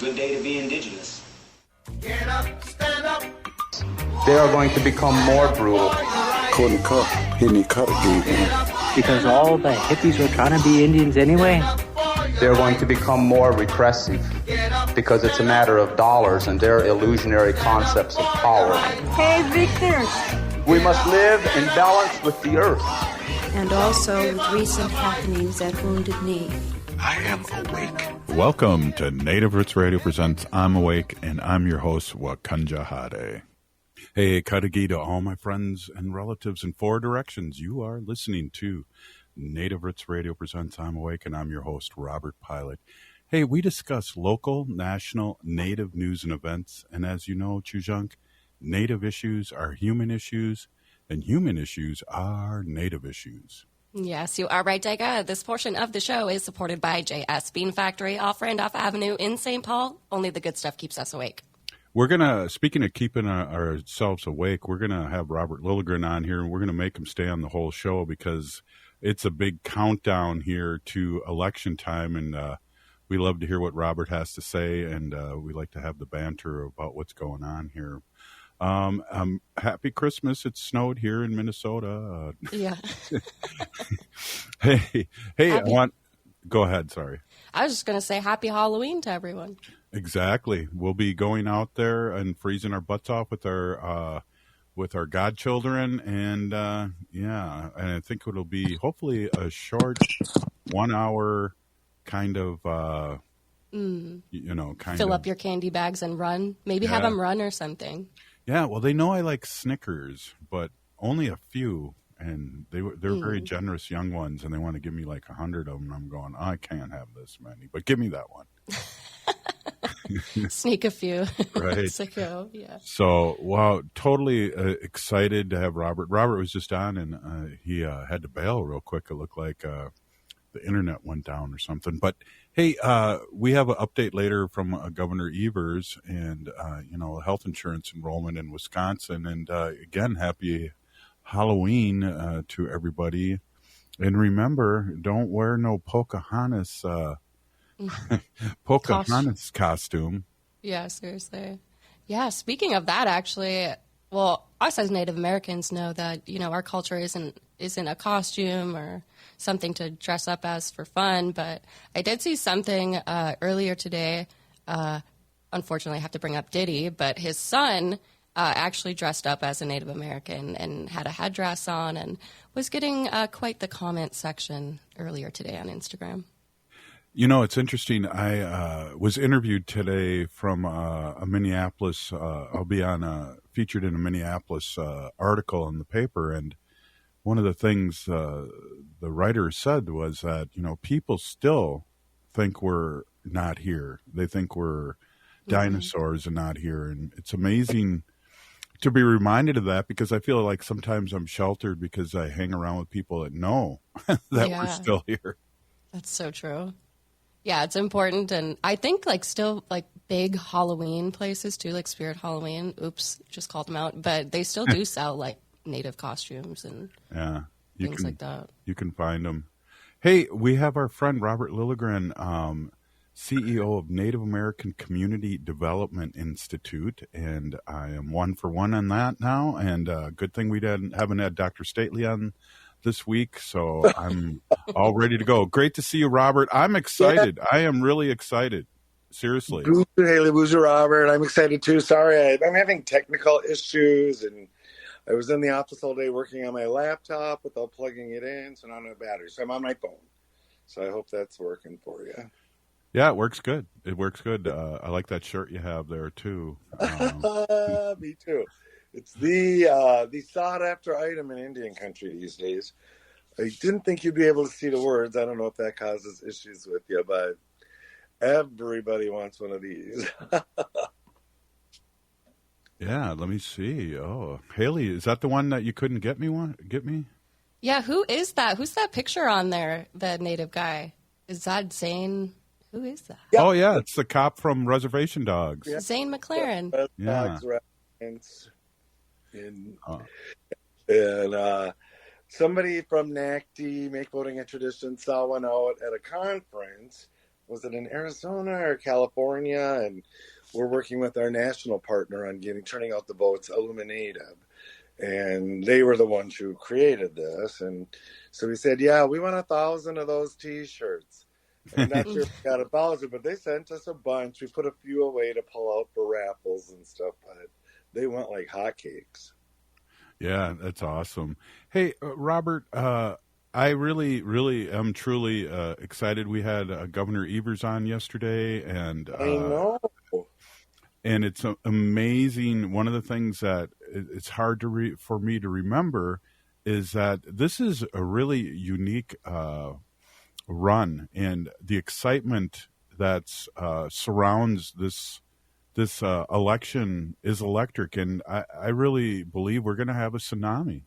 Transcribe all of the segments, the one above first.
Good day to be indigenous. Get up, stand up. They are going to become more brutal. Couldn't cut, any cut again. Because all the hippies were trying to be Indians anyway. They're going to become more repressive because it's a matter of dollars and their illusionary concepts of power. Hey, Victor. We must live in balance with the earth. And also with recent happenings at Wounded Knee. I am awake. Welcome to Native Roots Radio presents I'm Awake, and I'm your host, Wakanja Hade. Hey, Kadagi to all my friends and relatives in four directions. You are listening to Native Roots Radio presents I'm Awake, and I'm your host, Robert Pilot. Hey, we discuss local, national, Native news and events, and as you know, Chujunk, Native issues are human issues, and human issues are Native issues. Yes, you are right, Dega. This portion of the show is supported by JS Bean Factory off Randolph Avenue in St. Paul. Only the good stuff keeps us awake. We're going to, speaking of keeping ourselves awake, we're going to have Robert Lilligren on here, and we're going to make him stay on the whole show because it's a big countdown here to election time, and we love to hear what Robert has to say, and we like to have the banter about what's going on here. Happy Christmas. It snowed here in Minnesota. Yeah. Hey, go ahead. Sorry. I was just going to say happy Halloween to everyone. Exactly. We'll be going out there and freezing our butts off with our godchildren. And, and I think it'll be hopefully a short 1 hour kind of, Fill up your candy bags and run. Maybe have them run or something. Yeah, well, they know I like Snickers, but only a few, and they're very generous young ones, and they want to give me like 100 of them. And I'm going, I can't have this many, but give me that one. Sneak a few. Right. Yeah. So, wow, totally excited to have Robert. Robert was just on, and he had to bail real quick. It looked like the internet went down or something. But hey, we have an update later from Governor Evers and, health insurance enrollment in Wisconsin. And again, happy Halloween to everybody. And remember, don't wear no Pocahontas costume. Yeah, seriously. Yeah, speaking of that, actually, well, us as Native Americans know that, our culture isn't a costume or something to dress up as for fun, but I did see something earlier today. Unfortunately, I have to bring up Diddy, but his son actually dressed up as a Native American and had a headdress on and was getting quite the comment section earlier today on Instagram. It's interesting. I was interviewed today from a Minneapolis. I'll be featured in a Minneapolis article in the paper, and one of the things the writer said was that people still think we're not here. They think we're dinosaurs and not here, and it's amazing to be reminded of that because I feel like sometimes I'm sheltered because I hang around with people that know that we're still here. That's so true. Yeah, it's important, and I think still big Halloween places too, like Spirit Halloween. Oops, just called them out, but they still do sell Native costumes and things like that. You can find them. Hey, we have our friend Robert Lilligren, CEO of Native American Community Development Institute, and I am 1 for 1 on that now. And good thing we haven't had Dr. Stately on this week, so I'm all ready to go. Great to see you, Robert. I'm excited. Yeah. I am really excited. Seriously. Boozer Haley, Boozer Robert. I'm excited too. Sorry, I'm having technical issues, and I was in the office all day working on my laptop without plugging it in, so not no battery. So I'm on my phone. So I hope that's working for you. Yeah, it works good. It works good. I like that shirt you have there too. Me too. It's the sought-after item in Indian country these days. I didn't think you'd be able to see the words. I don't know if that causes issues with you, but everybody wants one of these. Yeah, let me see. Oh, Haley, is that the one that you couldn't get me? Yeah, who is that? Who's that picture on there, that Native guy? Is that Zane? Who is that? Yep. Oh, yeah, it's the cop from Reservation Dogs. Yeah. Zane McLaren. Yeah. And somebody from NACDI, Make Voting a Tradition, saw one out at a conference was it in Arizona or California? And we're working with our national partner on turning out the votes, Illuminative. And they were the ones who created this. And so we said, yeah, we want 1,000 of those T-shirts. I'm not sure if we got 1,000, but they sent us a bunch. We put a few away to pull out for raffles and stuff, but they went like hotcakes. Yeah, that's awesome. Hey, Robert, I really am truly excited. We had Governor Evers on yesterday, and I know. And it's amazing. One of the things that it's hard for me to remember is that this is a really unique run, and the excitement that surrounds this election is electric, and I really believe we're going to have a tsunami.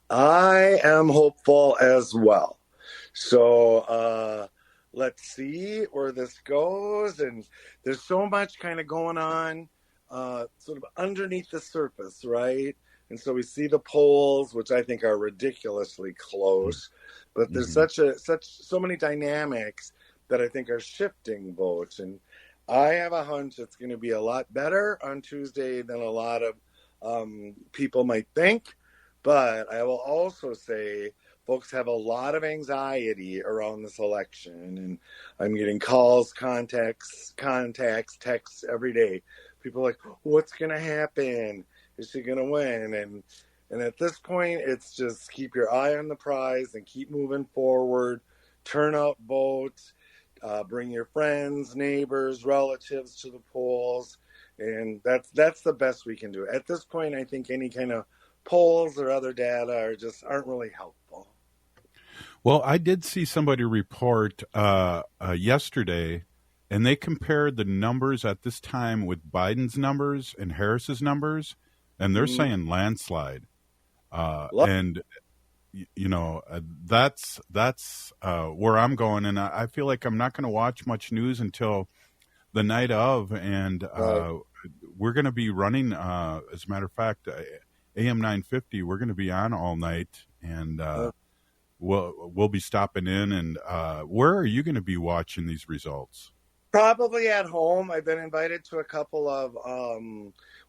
I am hopeful as well. So let's see where this goes. And there's so much kind of going on sort of underneath the surface, right? And so we see the polls, which I think are ridiculously close, but there's so many dynamics that I think are shifting votes. And I have a hunch it's going to be a lot better on Tuesday than a lot of people might think. But I will also say folks have a lot of anxiety around this election. And I'm getting calls, contacts, texts every day. People are like, what's going to happen? Is she going to win? And at this point, it's just keep your eye on the prize and keep moving forward. Turn out votes. Bring your friends, neighbors, relatives to the polls. And that's the best we can do. At this point, I think any kind of polls or other data aren't really helpful. Well, I did see somebody report yesterday, and they compared the numbers at this time with Biden's numbers and Harris's numbers, and they're saying landslide. And you know, that's where I'm going, and I feel like I'm not going to watch much news until the night of, and we're going to be running. As a matter of fact, AM 950, we're going to be on all night, and we'll be stopping in. And where are you going to be watching these results? Probably at home. I've been invited to a couple of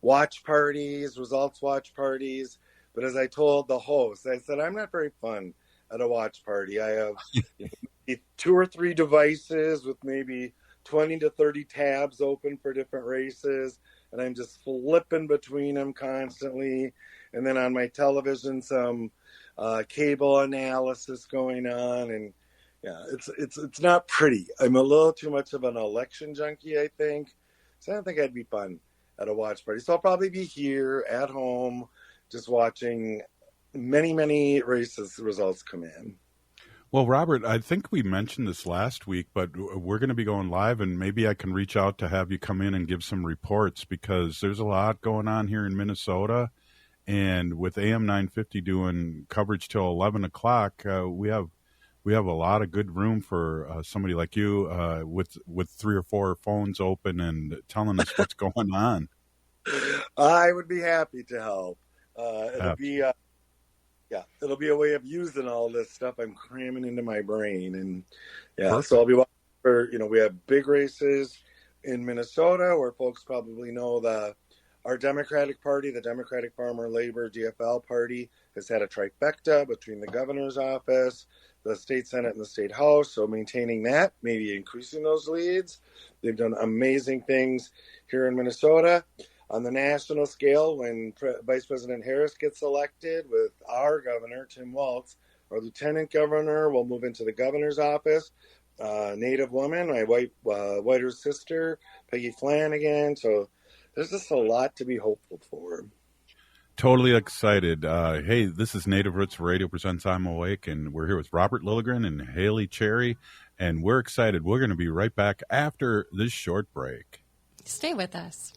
watch parties, results watch parties. But as I told the host, I said, I'm not very fun at a watch party. I have 2 or 3 devices with maybe 20 to 30 tabs open for different races. And I'm just flipping between them constantly. And then on my television, some cable analysis going on. And yeah, it's not pretty. I'm a little too much of an election junkie, I think. So I don't think I'd be fun at a watch party. So I'll probably be here at home, just watching many races results come in. Well, Robert, I think we mentioned this last week, but we're going to be going live, and maybe I can reach out to have you come in and give some reports, because there's a lot going on here in Minnesota. And with AM 950 doing coverage till 11 o'clock, we have a lot of good room for somebody like you with 3 or 4 phones open and telling us what's going on. I would be happy to help. It'll be a way of using all this stuff I'm cramming into my brain. And so I'll be watching for, we have big races in Minnesota where folks probably know our Democratic Party, the Democratic Farmer Labor DFL Party, has had a trifecta between the governor's office, the state Senate, and the state House. So maintaining that, maybe increasing those leads. They've done amazing things here in Minnesota. On the national scale, when Vice President Harris gets elected with our governor, Tim Walz, our lieutenant governor will move into the governor's office. Native woman, my whiter sister, Peggy Flanagan. So there's just a lot to be hopeful for. Totally excited. Hey, this is Native Roots Radio presents I'm Awake, and we're here with Robert Lilligren and Haley Cherry, and we're excited. We're going to be right back after this short break. Stay with us.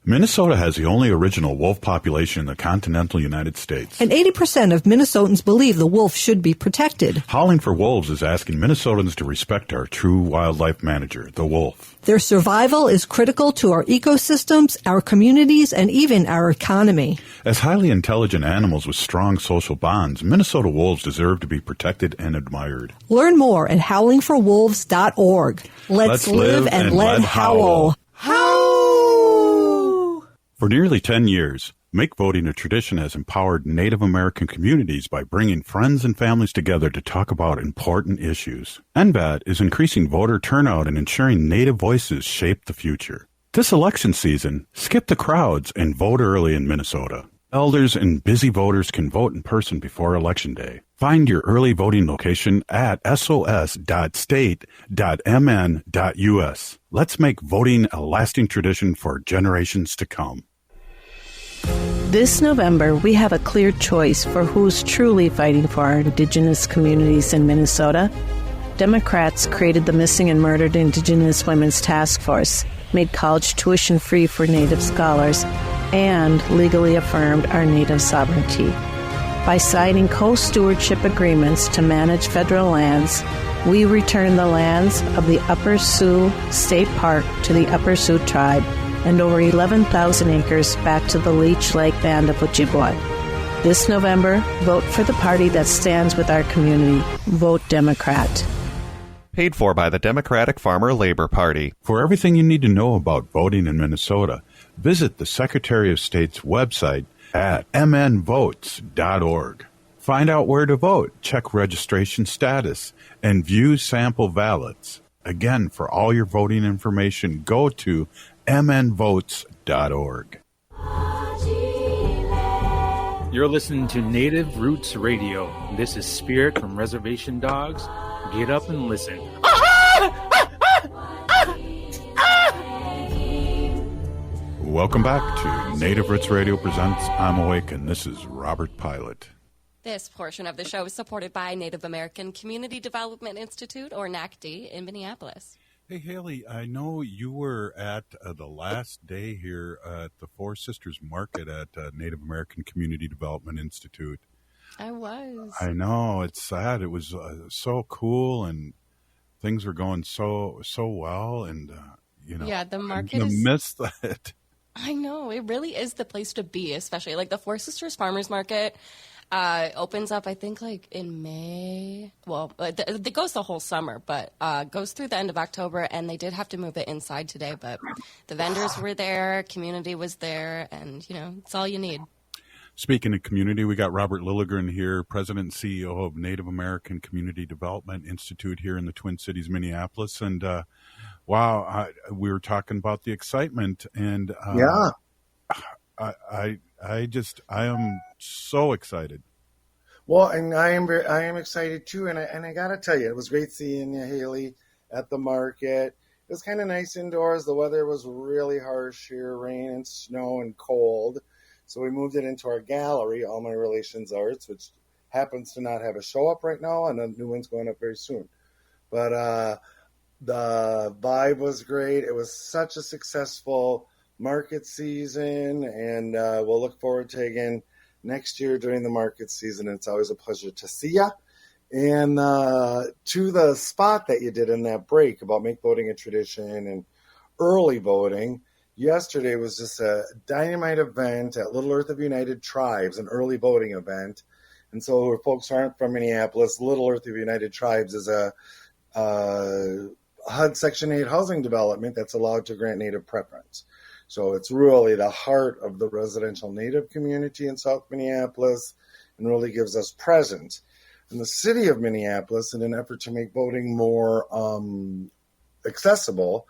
Minnesota has the only original wolf population in the continental United States. And 80% of Minnesotans believe the wolf should be protected. Howling for Wolves is asking Minnesotans to respect our true wildlife manager, the wolf. Their survival is critical to our ecosystems, our communities, and even our economy. As highly intelligent animals with strong social bonds, Minnesota wolves deserve to be protected and admired. Learn more at howlingforwolves.org. Let's live and let howl. For nearly 10 years, Make Voting a Tradition has empowered Native American communities by bringing friends and families together to talk about important issues. NVAT is increasing voter turnout and ensuring Native voices shape the future. This election season, skip the crowds and vote early in Minnesota. Elders and busy voters can vote in person before Election Day. Find your early voting location at sos.state.mn.us. Let's make voting a lasting tradition for generations to come. This November, we have a clear choice for who's truly fighting for our Indigenous communities in Minnesota. Democrats created the Missing and Murdered Indigenous Women's Task Force, made college tuition free for Native scholars, and legally affirmed our Native sovereignty. By signing co-stewardship agreements to manage federal lands, we return the lands of the Upper Sioux State Park to the Upper Sioux Tribe and over 11,000 acres back to the Leech Lake Band of Ojibwa. This November, vote for the party that stands with our community. Vote Democrat. Paid for by the Democratic Farmer Labor Party. For everything you need to know about voting in Minnesota, visit the Secretary of State's website at mnvotes.org. Find out where to vote, check registration status, and view sample ballots. Again, for all your voting information, go to mnvotes.org. You're listening to Native Roots Radio. This is Spirit from Reservation Dogs. Get up and listen. Welcome back to Native Roots Radio presents I'm Awake, and this is Robert Pilot. This portion of the show is supported by Native American Community Development Institute, or NACDI, in Minneapolis. Hey, Haley, I know you were at the last day here at the Four Sisters Market at Native American Community Development Institute. I was. I know, it's sad. It was so cool, and things were going so well, and, yeah, the market I missed that. I know, it really is the place to be, especially like the Four Sisters Farmers Market opens up, I think, like in May. Well, it goes the whole summer, but goes through the end of October, and they did have to move it inside today, but the vendors were there, community was there, and, it's all you need. Speaking of community, we got Robert Lilligren here, President and CEO of Native American Community Development Institute here in the Twin Cities, Minneapolis. And, wow, we were talking about the excitement. And yeah, I am so excited. Well, and I am excited too. And I got to tell you, it was great seeing you, Haley, at the market. It was kind of nice indoors. The weather was really harsh here, rain and snow and cold. So we moved it into our gallery, All My Relations Arts, which happens to not have a show up right now, and a new one's going up very soon. But the vibe was great. It was such a successful market season, and we'll look forward to again next year during the market season. It's always a pleasure to see you. And to the spot that you did in that break about make voting a tradition and early voting, yesterday was just a dynamite event at Little Earth of United Tribes, an early voting event. And so for folks who aren't from Minneapolis, Little Earth of United Tribes is a HUD Section 8 housing development that's allowed to grant Native preference. So it's really the heart of the residential Native community in South Minneapolis and really gives us presence. And the city of Minneapolis, in an effort to make voting more accessible,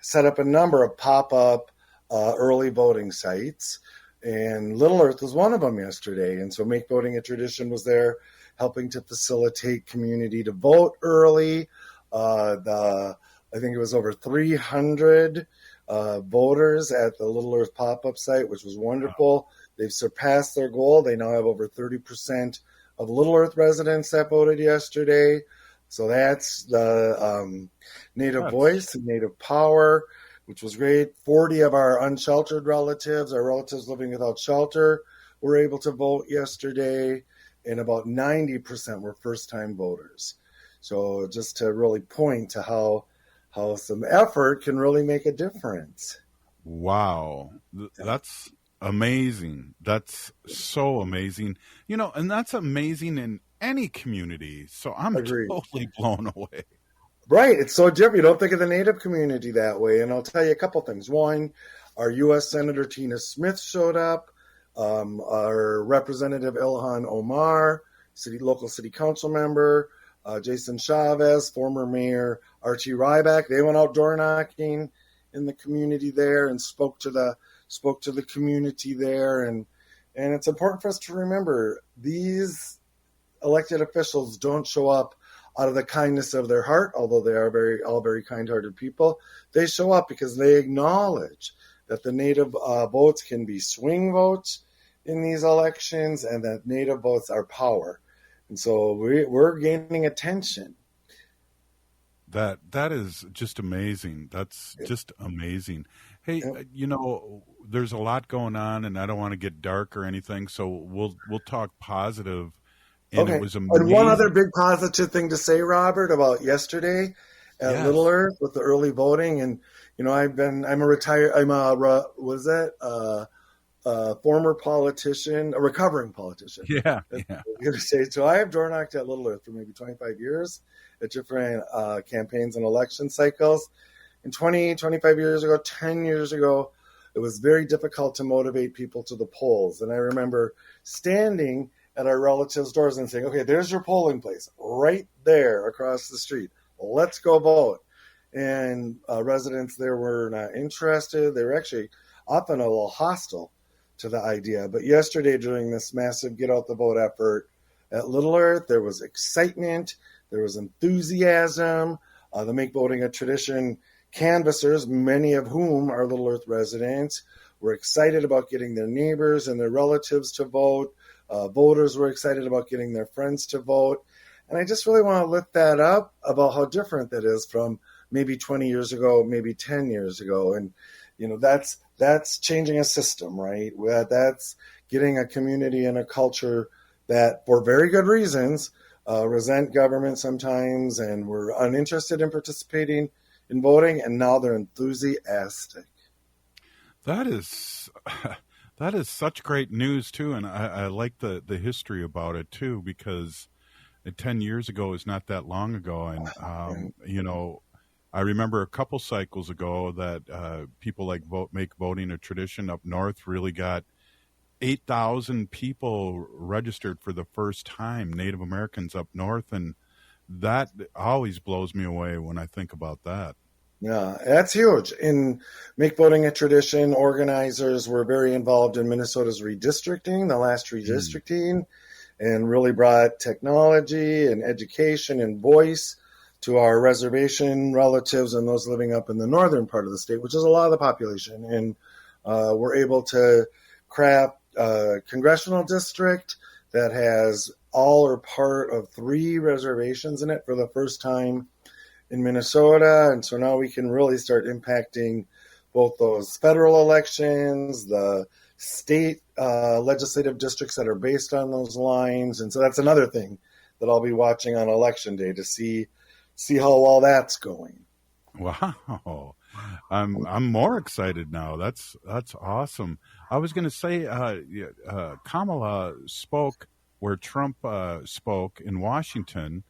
set up a number of pop-up early voting sites, and Little Earth was one of them yesterday. And so Make Voting a Tradition was there, helping to facilitate community to vote early. I think it was over 300 voters at the Little Earth pop-up site, which was wonderful. They've surpassed their goal. They now have over 30% of Little Earth residents that voted yesterday. So that's the Native voice and Native power. which was great. 40 of our unsheltered relatives, our relatives living without shelter, were able to vote yesterday, and about 90% were first-time voters. So just to really point to how some effort can really make a difference. Wow. That's amazing. That's so amazing. And that's amazing in any community. So I'm totally blown away. Right. It's so different. You don't think of the Native community that way. And I'll tell you a couple things. One, our U.S. Senator Tina Smith showed up. Our Representative Ilhan Omar, local city council member, Jason Chavez, former Mayor Archie Ryback. They went out door knocking in the community there and spoke to the community there. And it's important for us to remember these elected officials don't show up out of the kindness of their heart, although they are all very kind-hearted people. They show up because they acknowledge that the Native votes can be swing votes in these elections, and that Native votes are power. And so we're gaining attention. That is just amazing. That's just amazing. Hey, there's a lot going on, and I don't want to get dark or anything, so we'll talk positive. And it was amazing. And one other big positive thing to say, Robert, about yesterday at Little Earth with the early voting, and I'm a former politician, a recovering politician. Yeah. So I have door knocked at Little Earth for maybe 25 years at different campaigns and election cycles. And 25 years ago, 10 years ago, it was very difficult to motivate people to the polls. And I remember standing at our relatives' doors and saying, okay, there's your polling place right there across the street. Let's go vote. And residents there were not interested. They were actually often a little hostile to the idea. But yesterday, during this massive get out the vote effort at Little Earth, there was excitement, there was enthusiasm. The Make Voting a Tradition canvassers, many of whom are Little Earth residents, were excited about getting their neighbors and their relatives to vote. Voters were excited about getting their friends to vote. And I just really want to lift that up about how different that is from maybe 20 years ago, maybe 10 years ago. And, that's changing a system, right? That's getting a community and a culture that, for very good reasons, resent government sometimes and were uninterested in participating in voting, and now they're enthusiastic. That is such great news too, and I like the history about it too, because 10 years ago is not that long ago, and I remember a couple cycles ago that people like Make Voting a Tradition up north really got 8,000 people registered for the first time, Native Americans up north, and that always blows me away when I think about that. Yeah, that's huge. In Make Voting a Tradition, organizers were very involved in Minnesota's redistricting, the last redistricting, and really brought technology and education and voice to our reservation relatives and those living up in the northern part of the state, which is a lot of the population. And we're able to craft a congressional district that has all or part of 3 reservations in it for the first time in Minnesota. And so now we can really start impacting both those federal elections, the state legislative districts that are based on those lines. And so that's another thing that I'll be watching on Election Day to see how all that's going. Wow. I'm more excited now. That's awesome. I was going to say Kamala spoke where Trump spoke in Washington,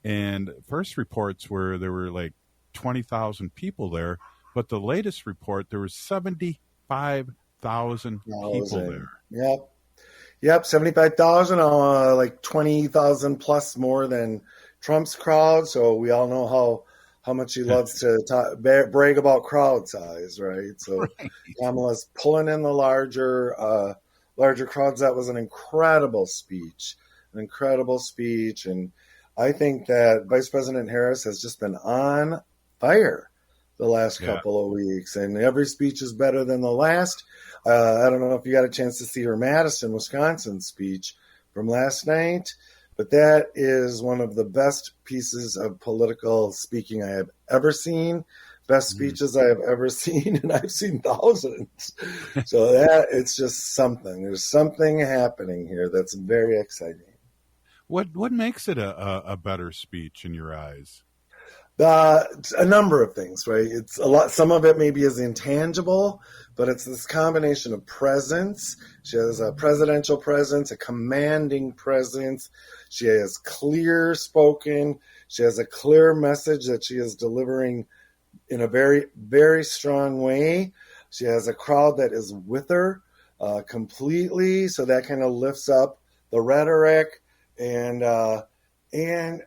and first reports were there were like 20,000 people there, but the latest report there were 75,000 people there. Yep, 75,000, like 20,000 plus more than Trump's crowd. So we all know how much he loves to brag about crowd size, right? So Kamala's pulling in the larger crowds. That was an incredible speech. And I think that Vice President Harris has just been on fire the last couple of weeks, and every speech is better than the last. I don't know if you got a chance to see her Madison, Wisconsin speech from last night, but that is one of the best pieces of political speaking I have ever seen. best speeches I have ever seen, and I've seen thousands. So that it's just something. There's something happening here that's very exciting. What makes it a better speech in your eyes? A number of things, right? It's a lot. Some of it maybe is intangible, but it's this combination of presence. She has a presidential presence, a commanding presence. She has clear spoken. She has a clear message that she is delivering in a very, very strong way. She has a crowd that is with her completely, so that kind of lifts up the rhetoric, and then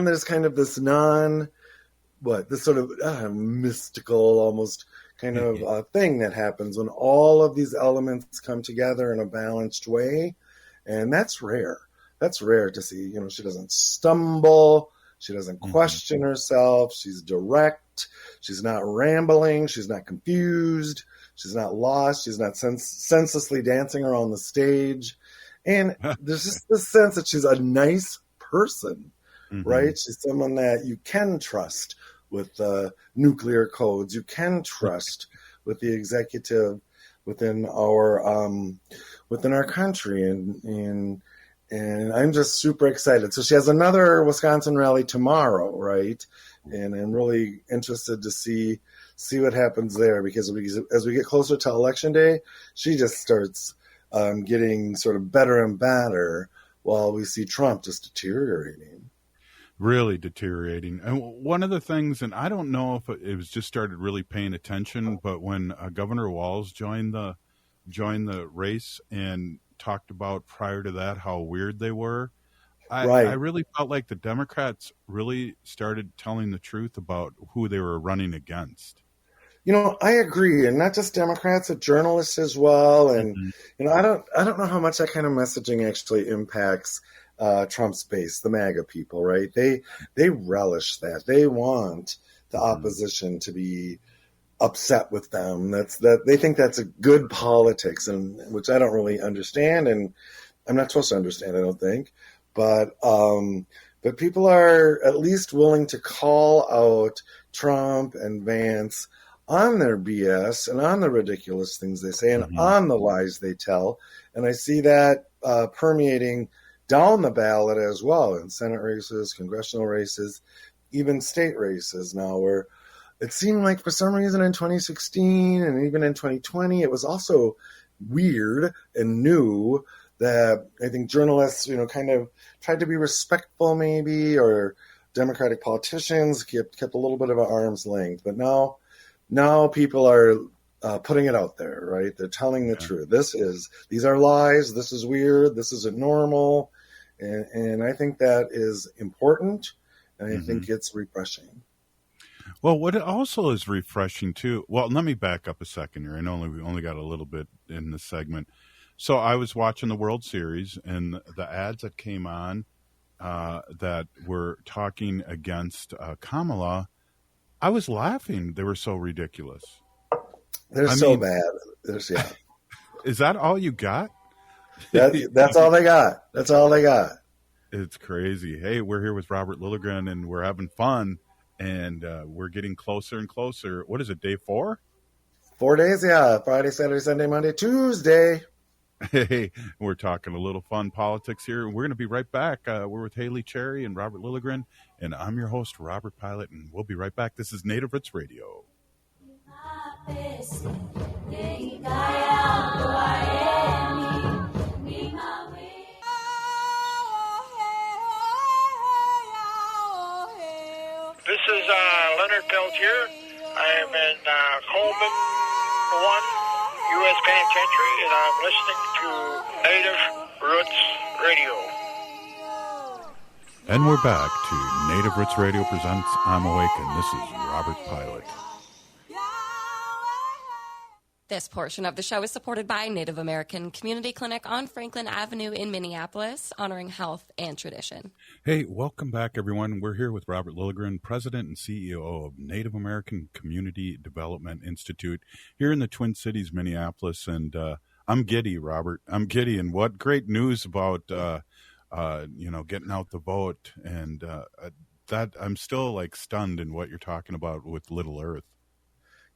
there's kind of this this sort of mystical almost kind of thing that happens when all of these elements come together in a balanced way, and that's rare. That's rare to see. She doesn't stumble. She doesn't question herself. She's direct. She's not rambling. She's not confused. She's not lost. She's not senselessly dancing around the stage. And there's just this sense that she's a nice person, right? She's someone that you can trust with nuclear codes. You can trust with the executive within our country, and I'm just super excited. So she has another Wisconsin rally tomorrow, right? And I'm really interested to see what happens there, because as we get closer to Election Day, she just starts getting sort of better and better, while we see Trump just deteriorating. Really deteriorating. And one of the things, and I don't know if it was just started really paying attention, but when Governor Walz joined the race and talked about prior to that how weird they were, I really felt like the Democrats really started telling the truth about who they were running against. I agree, and not just Democrats, but journalists as well. And I don't know how much that kind of messaging actually impacts Trump's base, the MAGA people, right? They relish that. They want the opposition to be upset with them. They think that's a good politics, and which I don't really understand, and I'm not supposed to understand, I don't think. But people are at least willing to call out Trump and Vance on their BS and on the ridiculous things they say and on the lies they tell. And I see that permeating down the ballot as well, in Senate races, congressional races, even state races now, where it seemed like for some reason in 2016 and even in 2020, it was also weird and new that I think journalists, kind of tried to be respectful maybe, or Democratic politicians kept a little bit of an arm's length. But now people are putting it out there, right? They're telling the truth. These are lies. This is weird. This isn't normal. And I think that is important. And I think it's refreshing. Well, what also is refreshing too. Well, let me back up a second here. I know we only got a little bit in this segment. So I was watching the World Series, and the ads that came on that were talking against Kamala, I was laughing. They were so ridiculous. They're so bad. Is that all you got? That's all they got. That's all they got. It's crazy. Hey, we're here with Robert Lilligren, and we're having fun, and we're getting closer and closer. What is it, day 4? 4 days, yeah. Friday, Saturday, Sunday, Monday, Tuesday. Hey, we're talking a little fun politics here. We're going to be right back. We're with Haley Cherry and Robert Lilligren, and I'm your host, Robert Pilot, and we'll be right back. This is Native Roots Radio. This is Leonard Peltier. I am in Coleman 1 U.S. Penitentiary, and I'm listening to Native Roots Radio. And we're back to Native Roots Radio presents I'm Awake, and this is Robert Pilot. This portion of the show is supported by Native American Community Clinic on Franklin Avenue in Minneapolis, honoring health and tradition. Hey, welcome back, everyone. We're here with Robert Lilligren, President and CEO of Native American Community Development Institute here in the Twin Cities, Minneapolis. And I'm giddy, Robert. I'm giddy. And what great news about, getting out the vote. And I'm still like stunned in what you're talking about with Little Earth.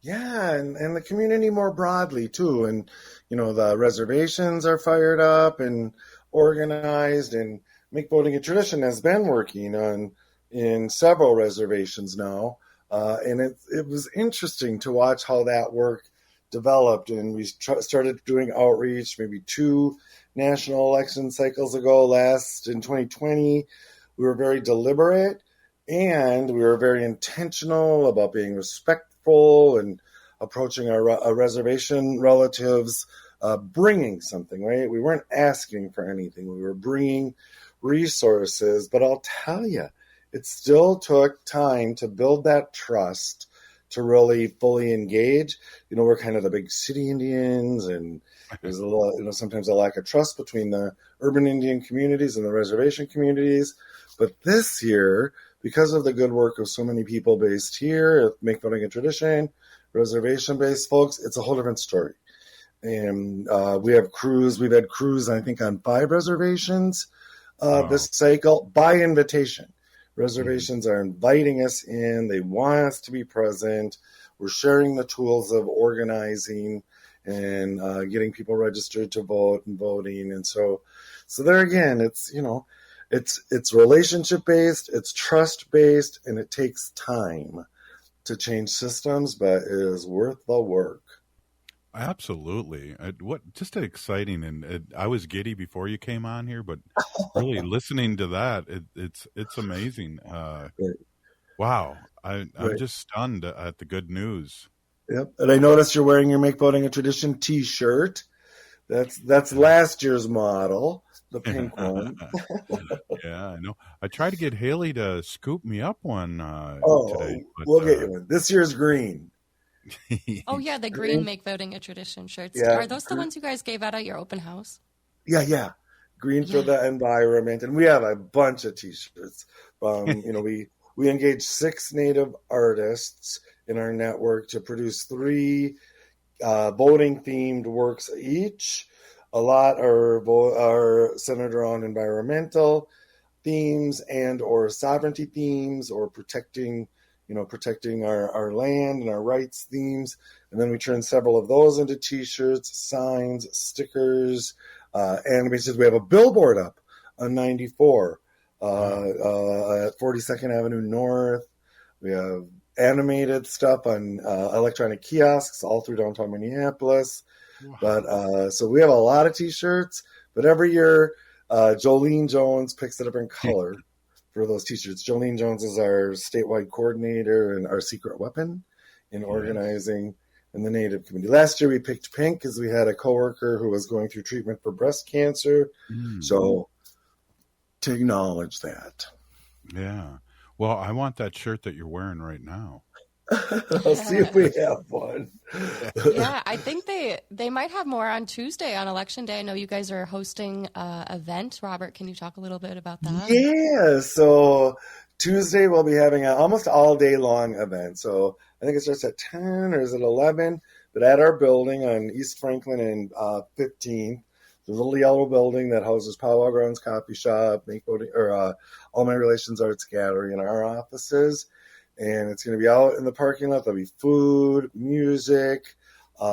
Yeah, and the community more broadly too. And the reservations are fired up and organized, and Make Voting a Tradition has been working on in several reservations now. And it was interesting to watch how that work developed. And we started doing outreach maybe 2 national election cycles ago. Last in 2020, we were very deliberate and we were very intentional about being respectful and approaching our reservation relatives, bringing something, right? We weren't asking for anything. We were bringing resources. But I'll tell you, it still took time to build that trust to really fully engage. We're kind of the big city Indians, and there's a lot, sometimes a lack of trust between the urban Indian communities and the reservation communities. But this year, because of the good work of so many people based here at Make Voting a Tradition, reservation-based folks, it's a whole different story. And we have crews. We've had crews, I think, on 5 reservations this cycle by invitation. Reservations are inviting us in. They want us to be present. We're sharing the tools of organizing and getting people registered to vote and voting. And so there again, it's relationship based, it's trust based, and it takes time to change systems, but it is worth the work. Absolutely. Just exciting. And I was giddy before you came on here, but really listening to that, it's amazing. Wow. I'm just stunned at the good news. Yep. And I noticed you're wearing your Make Voting a Tradition t-shirt. That's last year's model, the pink one. Yeah, I know. I tried to get Haley to scoop me up one today. But, we'll get you one. This year's green. Oh, yeah, the green Make Voting a Tradition shirts. Yeah. Are those the ones you guys gave out at your open house? Yeah. Green for the environment. And we have a bunch of t-shirts. We engage 6 Native artists in our network to produce 3 voting-themed works each. A lot are centered around environmental themes and or sovereignty themes or protecting our land and our rights themes. And then we turn several of those into t-shirts, signs, stickers, animations. We have a billboard up on 94 at 42nd Avenue North. We have animated stuff on electronic kiosks all through downtown Minneapolis. Wow. But so we have a lot of t-shirts, but every year Jolene Jones picks a different color for those t-shirts. Jolene Jones is our statewide coordinator and our secret weapon in organizing in the Native community. Last year we picked pink because we had a coworker who was going through treatment for breast cancer. So to acknowledge that. Yeah. Well, I want that shirt that you're wearing right now. I'll see if we have one. Yeah, I think they might have more on Tuesday on Election Day. I know you guys are hosting an event. Robert, can you talk a little bit about that? Yeah, so Tuesday we'll be having an almost all day long event. So I think it starts at 10 or is it 11? But at our building on East Franklin and 15th, the little yellow building that houses Powwow Grounds Coffee Shop, Make Voting, or All My Relations Arts Gallery and our offices. And it's going to be out in the parking lot. There'll be food, music, a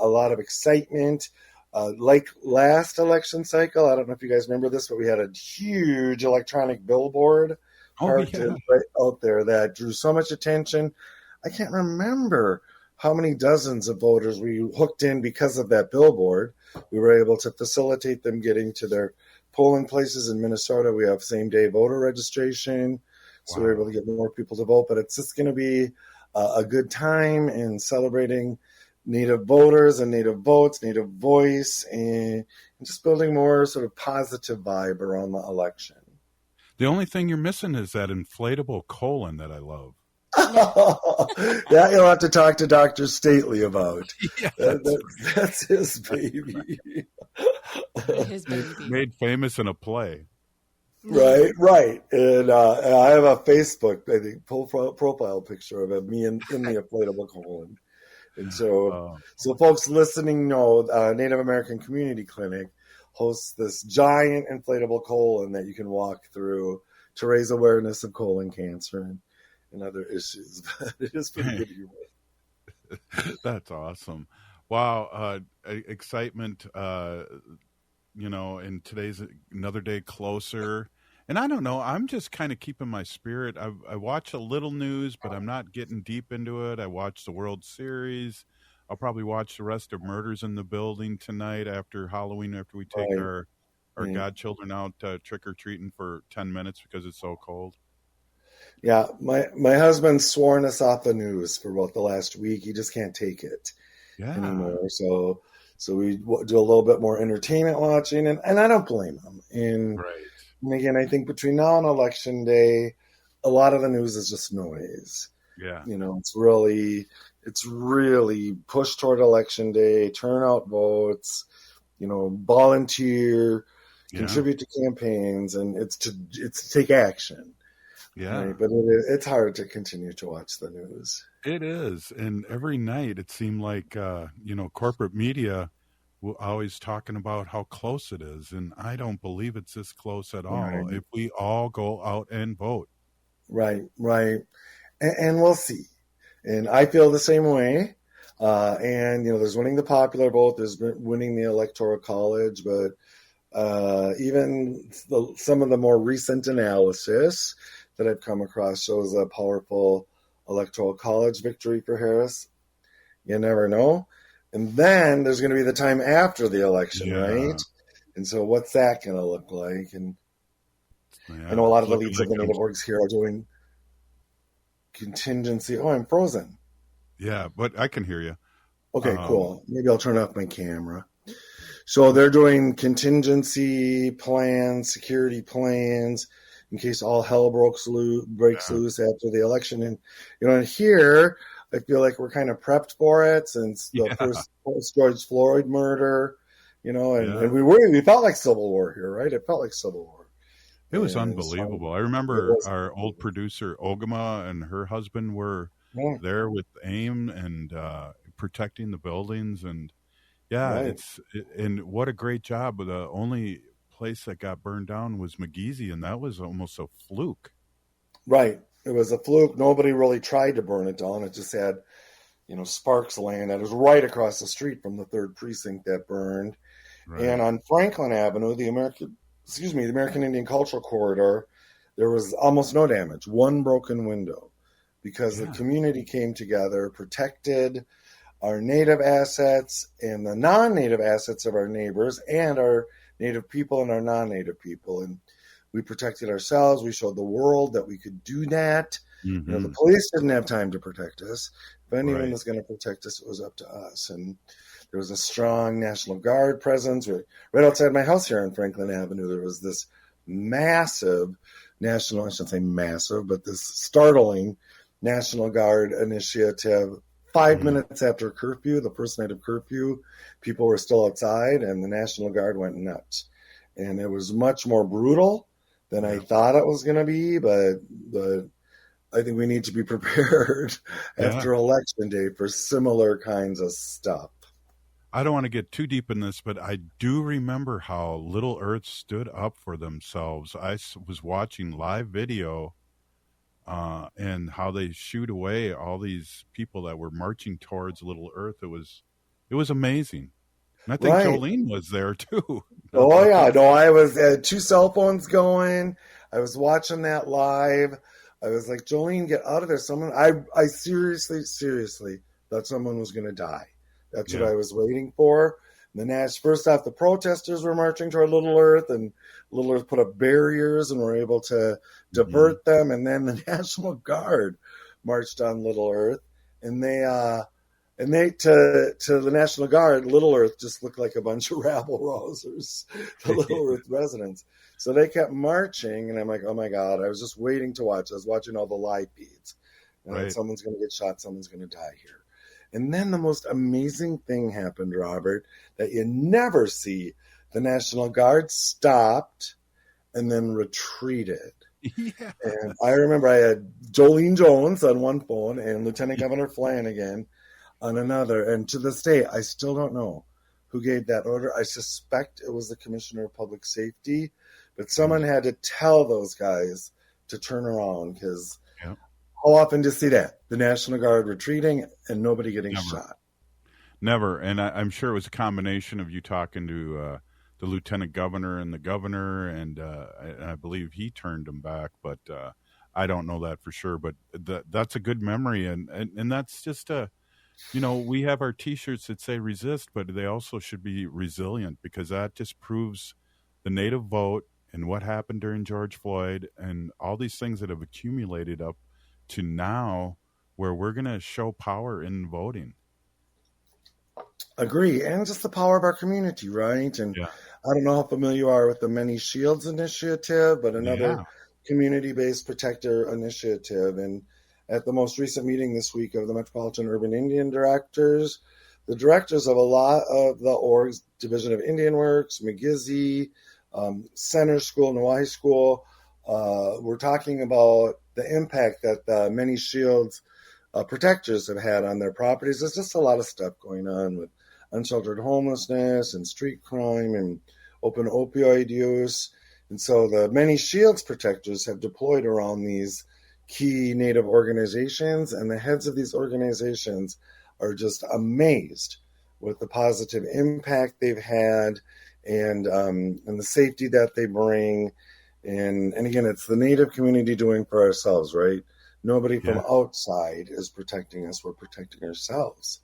lot of excitement. Like last election cycle, I don't know if you guys remember this, but we had a huge electronic billboard parked right out there that drew so much attention. I can't remember how many dozens of voters we hooked in because of that billboard. We were able to facilitate them getting to their polling places in Minnesota. We have same-day voter registration. So we're able to get more people to vote, but it's just going to be a good time in celebrating Native voters and Native votes, Native voice, and just building more sort of positive vibe around the election. The only thing you're missing is that inflatable colon that I love. That you'll have to talk to Dr. Stately about. Yeah, that's his baby. His baby. Made famous in a play. Right. And I have a Facebook, I think, profile picture of me in the inflatable colon. And so folks listening know Native American Community Clinic hosts this giant inflatable colon that you can walk through to raise awareness of colon cancer and other issues. But it is pretty good humor. That's awesome. Wow. Excitement, and today's another day closer. And I don't know, I'm just kind of keeping my spirit. I watch a little news, but I'm not getting deep into it. I watch the World Series. I'll probably watch the rest of Murders in the Building tonight after Halloween, after we take our godchildren out trick-or-treating for 10 minutes because it's so cold. Yeah, my husband's sworn us off the news for about the last week. He just can't take it anymore. So we do a little bit more entertainment watching, and I don't blame him. And again, I think between now and Election Day, a lot of the news is just noise. Yeah, it's really pushed toward Election Day, turn out votes, volunteer, contribute to campaigns, and it's to take action. Yeah, right? But it's hard to continue to watch the news. It is, and every night it seemed like corporate media were always talking about how close it is, and I don't believe it's this close at all. Right. If we all go out and vote, right, and we'll see. And I feel the same way. And there's winning the popular vote, there's winning the Electoral College, but even some of the more recent analysis that I've come across shows a powerful Electoral College victory for Harris. You never know. And then there's going to be the time after the election, right? And so what's that going to look like? And I know a lot of the leads of the native orgs here are doing contingency. Oh, I'm frozen. Yeah, but I can hear you. Okay, cool. Maybe I'll turn off my camera. So they're doing contingency plans, security plans, in case all hell breaks loose after the election. And, and here, I feel like we're kind of prepped for it since the first George Floyd murder, and we felt like Civil War here, right? It felt like Civil War. It was unbelievable. I remember our old producer, Ogama, and her husband were there with AIM and protecting the buildings. And and what a great job. The only place that got burned down was McGeezy, and that was almost a fluke. Right. It was a fluke. Nobody really tried to burn it down. It just had, sparks laying. It was right across the street from the 3rd precinct that burned. Right. And on Franklin Avenue, the American Indian Cultural Corridor, there was almost no damage, one broken window, because the community came together, protected our native assets and the non-native assets of our neighbors and our native people and our non-native people. And we protected ourselves. We showed the world that we could do that. Mm-hmm. The police didn't have time to protect us. If anyone was going to protect us, it was up to us. And there was a strong National Guard presence. Right outside my house here on Franklin Avenue, there was this massive I shouldn't say massive, but this startling National Guard initiative. 5 minutes after curfew, the first night of curfew, people were still outside, and the National Guard went nuts. And it was much more brutal than I thought it was going to be, but I think we need to be prepared after Election Day for similar kinds of stuff. I don't want to get too deep in this, but I do remember how Little Earth stood up for themselves. I was watching live video and how they shoot away all these people that were marching towards Little Earth. It was amazing. And I think Jolene was there too. Oh yeah. No, I had 2 cell phones going. I was watching that live. I was like, Jolene, get out of there. I seriously thought someone was going to die. That's what I was waiting for. And then first off, the protesters were marching toward Little Earth, and Little Earth put up barriers and were able to divert them. And then the National Guard marched on Little Earth, and they to the National Guard, Little Earth just looked like a bunch of rabble-rousers, the Little Earth residents. So they kept marching, and I'm like, oh my God, I was just waiting to watch. I was watching all the live feeds. And someone's going to get shot, someone's going to die here. And then the most amazing thing happened, Robert, that you never see. The National Guard stopped and then retreated. Yeah. And I remember I had Jolene Jones on one phone and Lieutenant Governor Flanagan on another. And to this day, I still don't know who gave that order. I suspect it was the Commissioner of Public Safety, but someone had to tell those guys to turn around, because how often do you see that? The National Guard retreating and nobody getting shot. Never. And I'm sure it was a combination of you talking to the lieutenant governor and the governor, and I believe he turned them back, but I don't know that for sure. But that's a good memory, and that's just we have our T-shirts that say resist, but they also should be resilient, because that just proves the Native vote and what happened during George Floyd and all these things that have accumulated up to now, where we're going to show power in voting. Agree. And just the power of our community, right? And I don't know how familiar you are with the Many Shields Initiative, but another community-based protector initiative. And at the most recent meeting this week of the Metropolitan Urban Indian Directors, the directors of a lot of the orgs, Division of Indian Works, McGizzy, Center School, Noai School, we're talking about the impact that the Many Shields protectors have had on their properties. There's just a lot of stuff going on with unsheltered homelessness and street crime and open opioid use. And so the Many Shields protectors have deployed around these key Native organizations, and the heads of these organizations are just amazed with the positive impact they've had and the safety that they bring. And again, it's the Native community doing for ourselves, right? Nobody from outside is protecting us. We're protecting ourselves.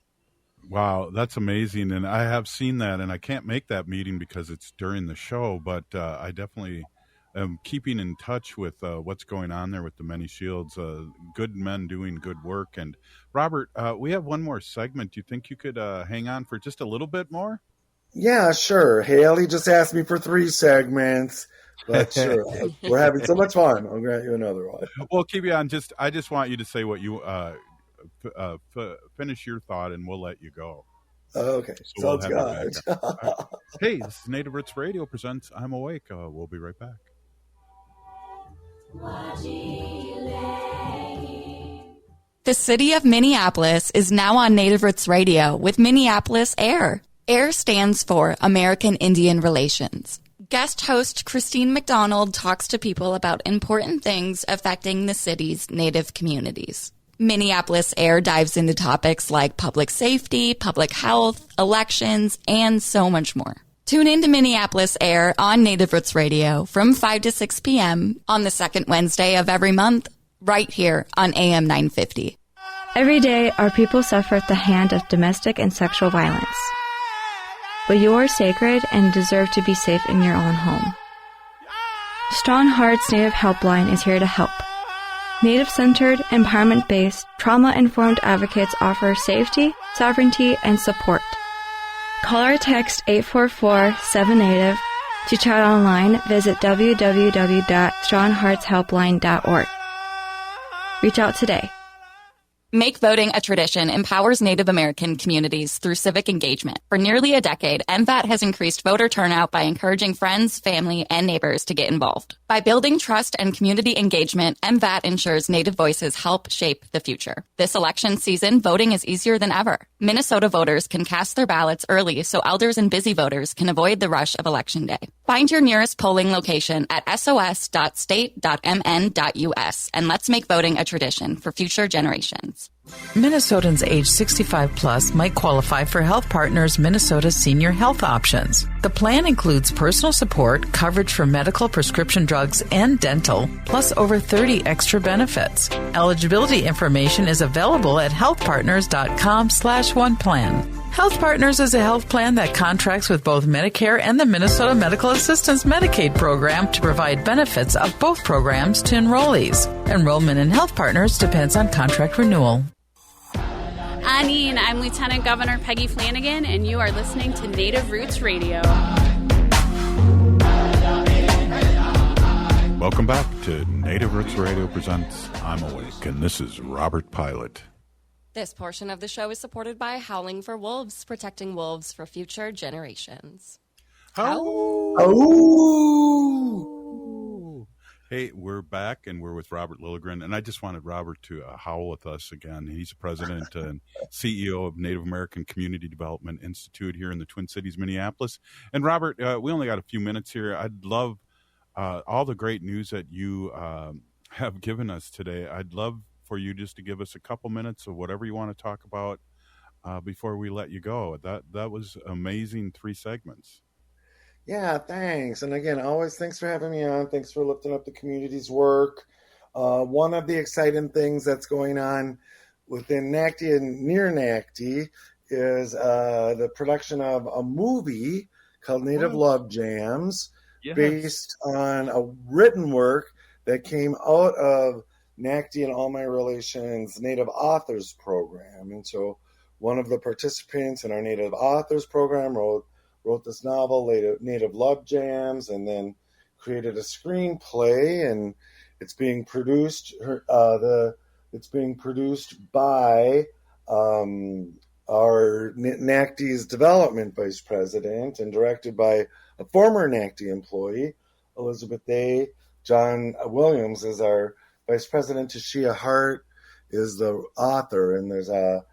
Wow, that's amazing. And I have seen that, and I can't make that meeting because it's during the show, but I definitely am keeping in touch with what's going on there with the Many Shields, good men doing good work. And Robert, we have one more segment. Do you think you could hang on for just a little bit more? Yeah, sure. Haley just asked me for 3 segments, but sure. We're having so much fun. I'll grant you another one. We'll keep you on. I just want you to say what you finish your thought, and we'll let you go. Okay, so sounds good. Right. Hey, this is Native Roots Radio presents I'm Awake. We'll be right back. The city of Minneapolis is now on Native Roots Radio with Minneapolis AIR. AIR stands for American Indian Relations. Guest host Christine McDonald talks to people about important things affecting the city's Native communities. Minneapolis AIR dives into topics like public safety, public health, elections, and so much more. Tune in to Minneapolis AIR on Native Roots Radio from 5 to 6 p.m. on the second Wednesday of every month, right here on AM 950. Every day, our people suffer at the hand of domestic and sexual violence. But you are sacred and deserve to be safe in your own home. Strong Hearts Native Helpline is here to help. Native-centered, empowerment-based, trauma-informed advocates offer safety, sovereignty, and support. Call or text 844-7NATIVE. To chat online, visit www.strongheartshelpline.org. Reach out today. Make voting a tradition empowers Native American communities through civic engagement. For nearly a decade, MVAT has increased voter turnout by encouraging friends, family, and neighbors to get involved. By building trust and community engagement, MVAT ensures Native voices help shape the future. This election season, voting is easier than ever. Minnesota voters can cast their ballots early so elders and busy voters can avoid the rush of Election Day. Find your nearest polling location at sos.state.mn.us and let's make voting a tradition for future generations. Minnesotans age 65 plus might qualify for Health Partners Minnesota Senior Health Options. The plan includes personal support, coverage for medical, prescription drugs, and dental, plus over 30 extra benefits. Eligibility information is available at healthpartners.com/oneplan. Health Partners is a health plan that contracts with both Medicare and the Minnesota Medical Assistance Medicaid program to provide benefits of both programs to enrollees. Enrollment in Health Partners depends on contract renewal. Anine, I'm Lieutenant Governor Peggy Flanagan, and you are listening to Native Roots Radio. Welcome back to Native Roots Radio presents I'm Awake, and this is Robert Pilot. This portion of the show is supported by Howling for Wolves, protecting wolves for future generations. Hey, we're back, and we're with Robert Lilligren, and I just wanted Robert to howl with us again. He's the president and CEO of Native American Community Development Institute here in the Twin Cities, Minneapolis. And Robert, we only got a few minutes here. I'd love all the great news that you have given us today. I'd love for you just to give us a couple minutes of whatever you want to talk about before we let you go. That was amazing 3 segments. Yeah, thanks. And again, always thanks for having me on. Thanks for lifting up the community's work. One of the exciting things that's going on within NACDI and near NACDI is the production of a movie called Native Love Jams, based on a written work that came out of NACDI and All My Relations Native Authors Program. And so one of the participants in our Native Authors Program wrote this novel, Native Love Jams, and then created a screenplay, and it's being produced. It's being produced by our NACDI's development vice president and directed by a former NACDI employee, Elizabeth Day. John Williams is our vice president. Tashia Hart is the author, and there's a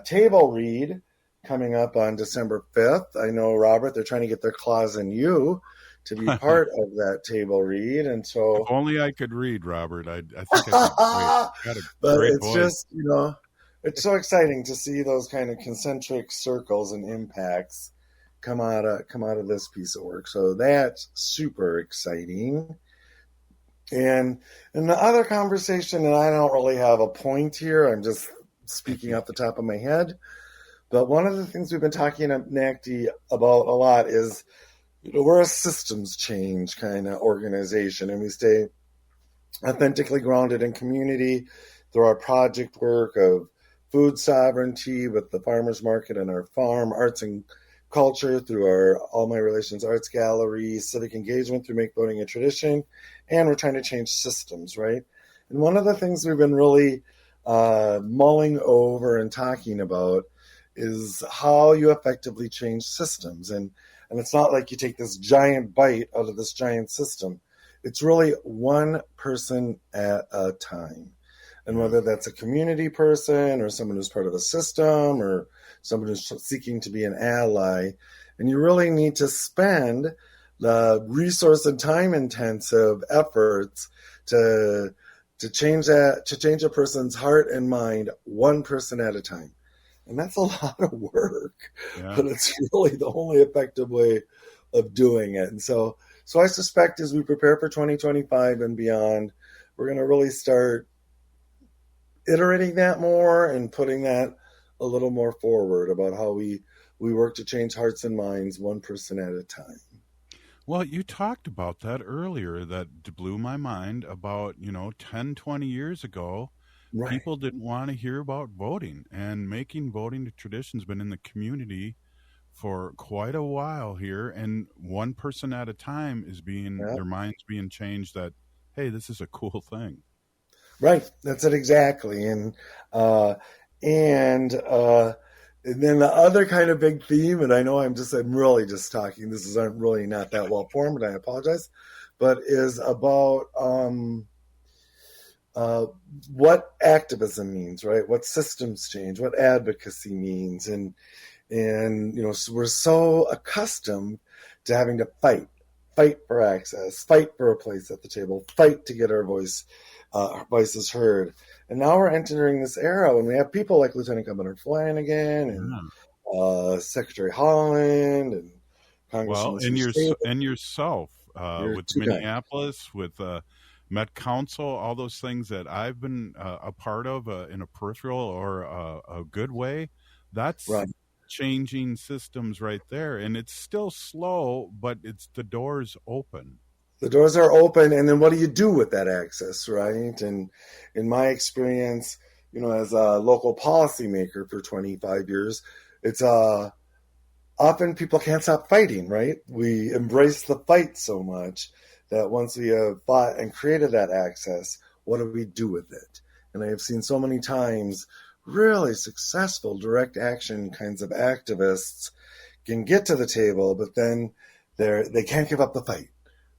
table read coming up on December 5th. I know, Robert, they're trying to get their claws in you to be part of that table read. And so, if only I could read, Robert, I think I could. But it's voice. Just, it's so exciting to see those kind of concentric circles and impacts come out of this piece of work. So that's super exciting. And in the other conversation, and I don't really have a point here, I'm just speaking off the top of my head, but one of the things we've been talking at NACDI about a lot is, we're a systems change kind of organization, and we stay authentically grounded in community through our project work of food sovereignty with the farmers market and our farm, arts and culture through our All My Relations Arts Gallery, civic engagement through Make Voting a Tradition, and we're trying to change systems, right? And one of the things we've been really mulling over and talking about is how you effectively change systems. And it's not like you take this giant bite out of this giant system. It's really one person at a time. And whether that's a community person or someone who's part of a system or someone who's seeking to be an ally, and you really need to spend the resource and time intensive efforts to change a person's heart and mind, one person at a time. And that's a lot of work, but it's really the only effective way of doing it. And so I suspect as we prepare for 2025 and beyond, we're going to really start iterating that more and putting that a little more forward about how we work to change hearts and minds one person at a time. Well, you talked about that earlier. That blew my mind about, 10, 20 years ago. Right. People didn't want to hear about voting, and making voting a tradition's been in the community for quite a while here, and one person at a time is their minds being changed that, hey, this is a cool thing. Right. That's it exactly. And then the other kind of big theme, and I know I'm really just talking, this is really not that well formed, and I apologize, but is about what activism means, right? What systems change, what advocacy means. And we're so accustomed to having to fight for access, fight for a place at the table, fight to get our voices heard. And now we're entering this era when we have people like Lieutenant Governor Flanagan and Secretary Holland and Congressman and yourself with Minneapolis, with Met Council, all those things that I've been a part of in a peripheral or a good way. That's changing systems right there. And it's still slow, but the door's open. The doors are open, and then what do you do with that access, right? And in my experience, as a local policymaker for 25 years, it's often people can't stop fighting, right? We embrace the fight so much that once we have fought and created that access, what do we do with it? And I have seen so many times really successful direct action kinds of activists can get to the table, but then they can't give up the fight.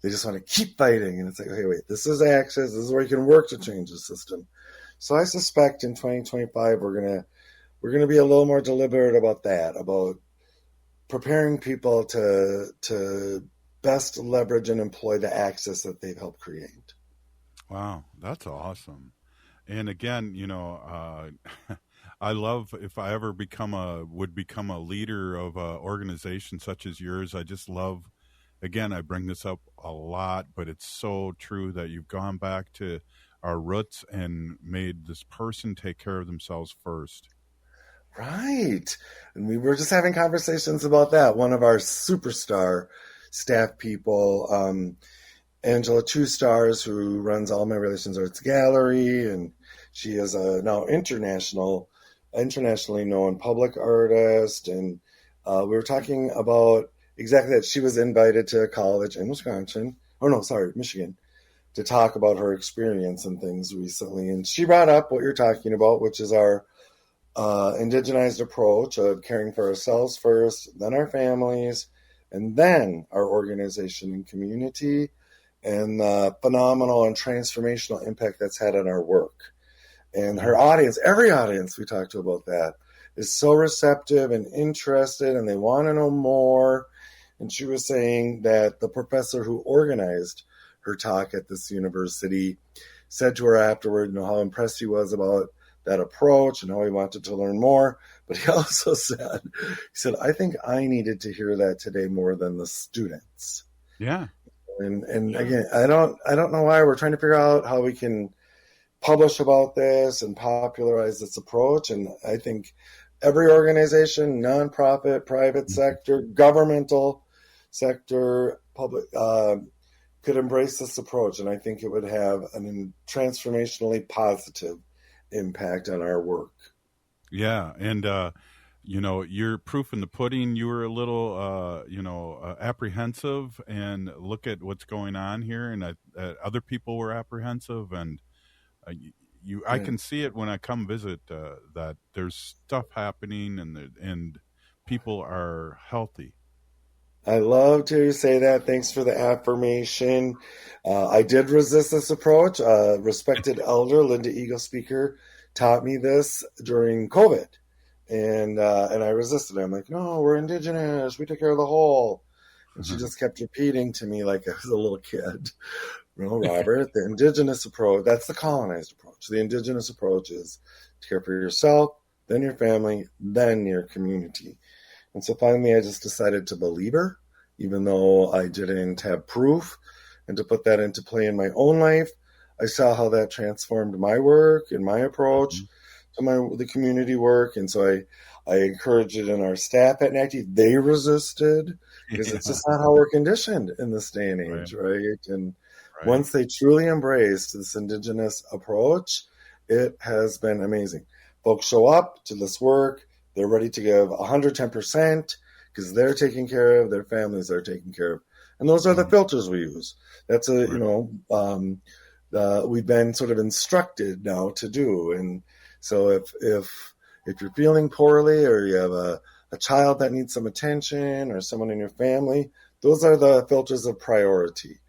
They just want to keep fighting. And it's like, okay, wait, this is access. This is where you can work to change the system. So I suspect in 2025, we're going to be a little more deliberate about that, about preparing people to best leverage and employ the access that they've helped create. Wow, that's awesome. And again, I love if I ever would become a leader of an organization such as yours. I just love, again, I bring this up a lot, but it's so true that you've gone back to our roots and made this person take care of themselves first. Right. And we were just having conversations about that. One of our superstar staff people, Angela Two Stars, who runs All My Relations Arts Gallery, and she is a now internationally known public artist. And we were talking about exactly that. She was invited to a college in Michigan, to talk about her experience and things recently. And she brought up what you're talking about, which is our indigenized approach of caring for ourselves first, then our families, and then our organization and community, and the phenomenal and transformational impact that's had on our work. And her audience, every audience we talked to about that, is so receptive and interested, and they want to know more. And she was saying that the professor who organized her talk at this university said to her afterward, how impressed he was about that approach and how he wanted to learn more. But he also said, I think I needed to hear that today more than the students. Yeah. And again, I don't know why. We're trying to figure out how we can publish about this and popularize this approach. And I think every organization, nonprofit, private sector, governmental sector, public, could embrace this approach. And I think it would have a transformationally positive impact on our work. Yeah. And, you're proof in the pudding. You were a little, apprehensive, and look at what's going on here. And other people were apprehensive, and I can see it when I come visit, that there's stuff happening, and people are healthy. I love to say that. Thanks for the affirmation. I did resist this approach. Respected elder, Linda Eagle speaker, taught me this during COVID. And I resisted it. I'm like, no, we're indigenous. We take care of the whole. And she just kept repeating to me like I was a little kid. Robert, the indigenous approach, that's the colonized approach. The indigenous approach is to care for yourself, then your family, then your community. And so finally, I just decided to believe her, even though I didn't have proof, and to put that into play in my own life. I saw how that transformed my work and my approach to the community work. And so I encouraged it in our staff at NACDI. They resisted because it's just not how we're conditioned in this day and age, right? And once they truly embraced this indigenous approach, it has been amazing. Folks show up to this work. They're ready to give 110% because they're taken care of, their families are taken care of. And those are the filters we use. That's we've been sort of instructed now to do. And so if you're feeling poorly, or you have a child that needs some attention, or someone in your family, those are the filters of priority.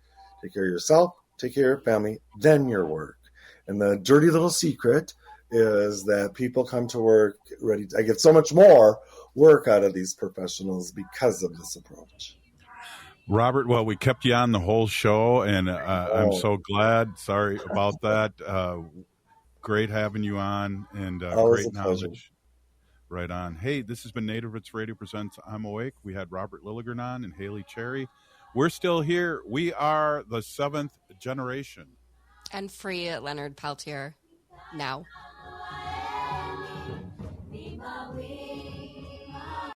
Take care of yourself, take care of your family, then your work. And the dirty little secret is that people come to work ready. I get so much more work out of these professionals because of this approach. Robert, well, we kept you on the whole show, and I'm so glad. Sorry about that. Great having you on, and great knowledge. Right on. Hey, this has been Native Roots Radio Presents I'm Awake. We had Robert Lilligren on and Haley Cherry. We're still here. We are the seventh generation. And free Leonard Peltier now.